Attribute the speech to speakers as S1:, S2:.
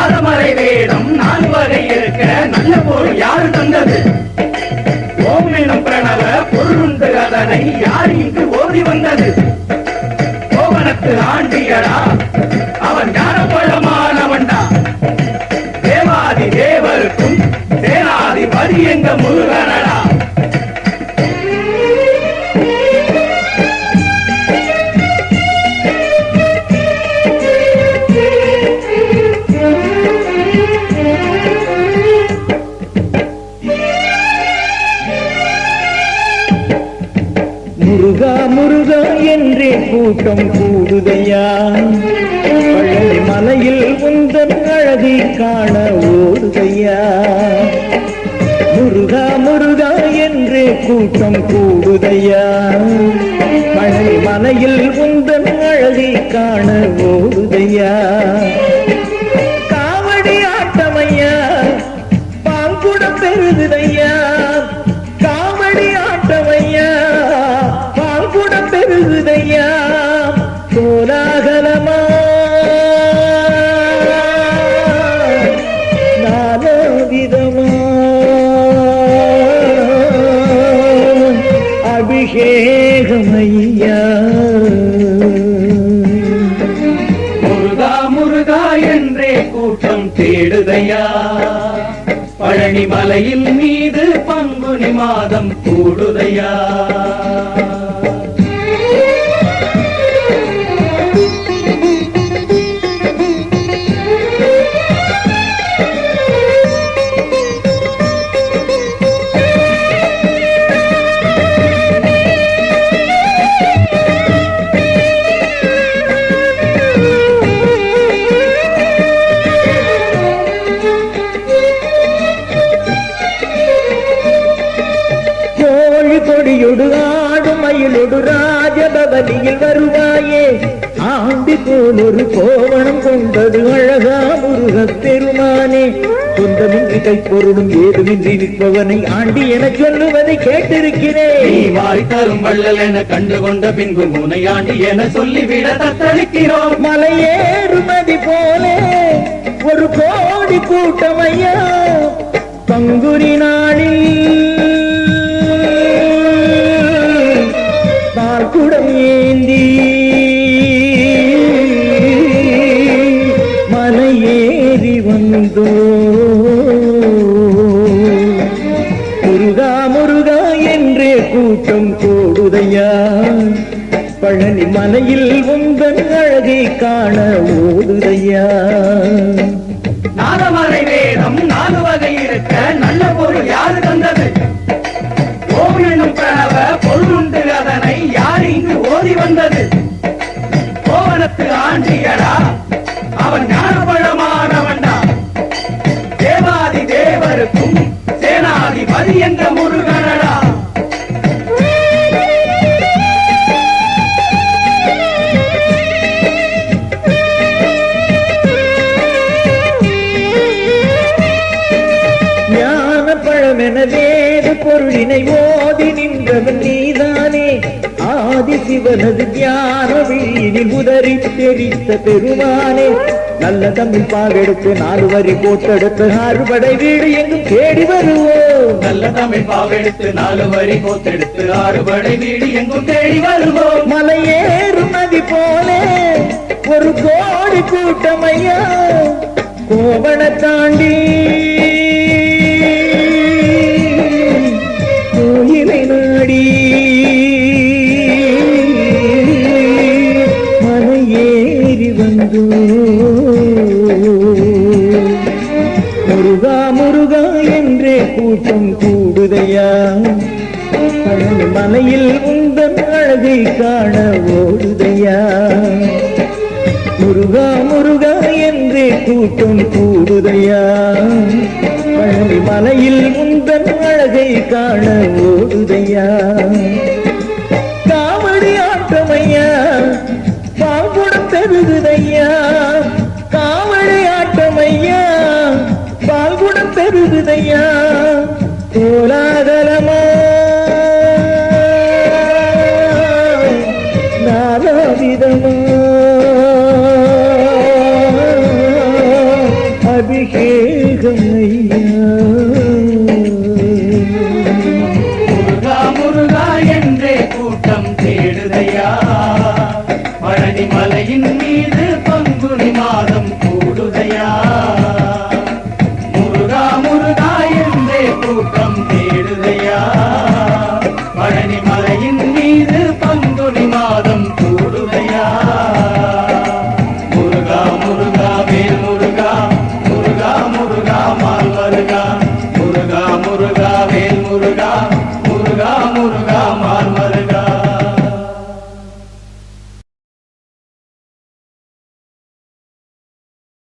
S1: நாதமறை வேதம் நாலு வகை இருக்க நல்ல பொருள் யாரு தந்தது? ஓம் எனும் பிரணவ பொருளுண்டு அதனை யார் இங்கு ஓதி வந்தது? கோவனத்து ஆண்டியடா அவன் ஞானப்பழமானவன்டா. தேவாதி தேவருக்கும் சேனாதிபதி எங்க முருகனடா.
S2: முருகா முருகா என்றே கூட்டம் கூடுதையா, பழனி மலையில் உந்தன் அழகை காண ஓடுதையா. முருகா முருகா என்றே கூட்டம் கூடுதையா, பழனி மலையில் உந்தன் அழகை காண ஓடுதையா. காவடி ஆட்டமையா பாங்குடம் பெருகுதையா, காவடி ஆட்டமையா பாங்குடம் பெருகுதையா. கோலாகலமா நாலவிதமா அபிஷேகமையா.
S1: முருகா முருகா என்றே கூட்டம் தேடுதையா, பழனி மலையில் மீது பங்குனி மாதம் கூடுதையா.
S2: கொடியொடு ஆடும் மயிலொடு ராஜபவனியில் வருவாயே, ஆண்டி போல் ஒரு கோவணம் கொண்டது அழகா முருகப் பெருமானே. சொந்தமின்றி கைப்பொருளும் ஏதுமின்றி நிற்பவனை ஆண்டி என சொல்லுவதை கேட்டிருக்கிறேன்.
S1: நீ வாய் தரும் வள்ளல் என கண்டுகொண்ட பின்பு முனை ஆண்டி என சொல்லிவிட தத்தளிக்கிறோம்.
S2: மலையேறுமதி போலே ஒரு கோடி கூட்டமையா, பங்குனி நாளில் குடம் ஏந்தி மலையேறி வந்தோ. முருகா முருகா என்றே கூட்டம் கூடுதையா, பழனி மலையில் உந்தன் அழகை காண ஓடுதையா.
S1: நாதமறை வேதம் நாலு வகை இருக்க நல்ல பொருள் யாரு தந்தது? ஓம் எனும் பிரணவ பொருளுண்டு அதனை யார் இங்கு ஓதி வந்தது? கோவனத்து ஆண்டியடா அவன் ஞானப்பழமானவன்டா. தேவாதி தேவருக்கும் சேனாதிபதி என்ற முருகனடா.
S2: ஞானப்பழமென வேத பொருளினை ஓதி நின்றவன் நீதானே. ஆதி சிவனது தியான வீணில் உதறி தெரித்த பெருமானே. நல்ல தமிழ் பாவெடுத்து 4 வரி போட்டெடுத்து ஆறுபடை வீடு எங்கும் தேடி வருவோம்.
S1: நல்ல தமிழ் பாவெடுத்து 4 வரி போட்டெடுத்து ஆறுபடை வீடு எங்கும் தேடி வருவோம்.
S2: மலையேறும் நதி போலே ஒரு கோடி கூட்டமையா, கோவண தாண்டி கோயிலை நாடி மலையேறி வந்து. முருகா முருகா என்றே கூட்டம் கூடுதையா, பழனி மலையில் உந்தன் அழகை காண ஓடுதையா. முருகா முருகா என்றே கூட்டம் கூடுதையா, பழனி மலையில் உந்தன் அழகை காண ஓடுதையா. காவடி ஆட்டமையா பாங்குடம் பெருகுதையா, காவடி ஆட்டமையா பால்குடம் பெருகுதையா. கோலாகலமா நாலாவிதமா அபிஷேகம் ஐயா.
S1: முருகா முருகா என்றே கூட்டம் தேடுதையா, பழனி மலையின் மீது பங்குனி மாதம் கூடுதையா. முருகா முருகா என்றே கூட்டம் தேடுதையா, பழனி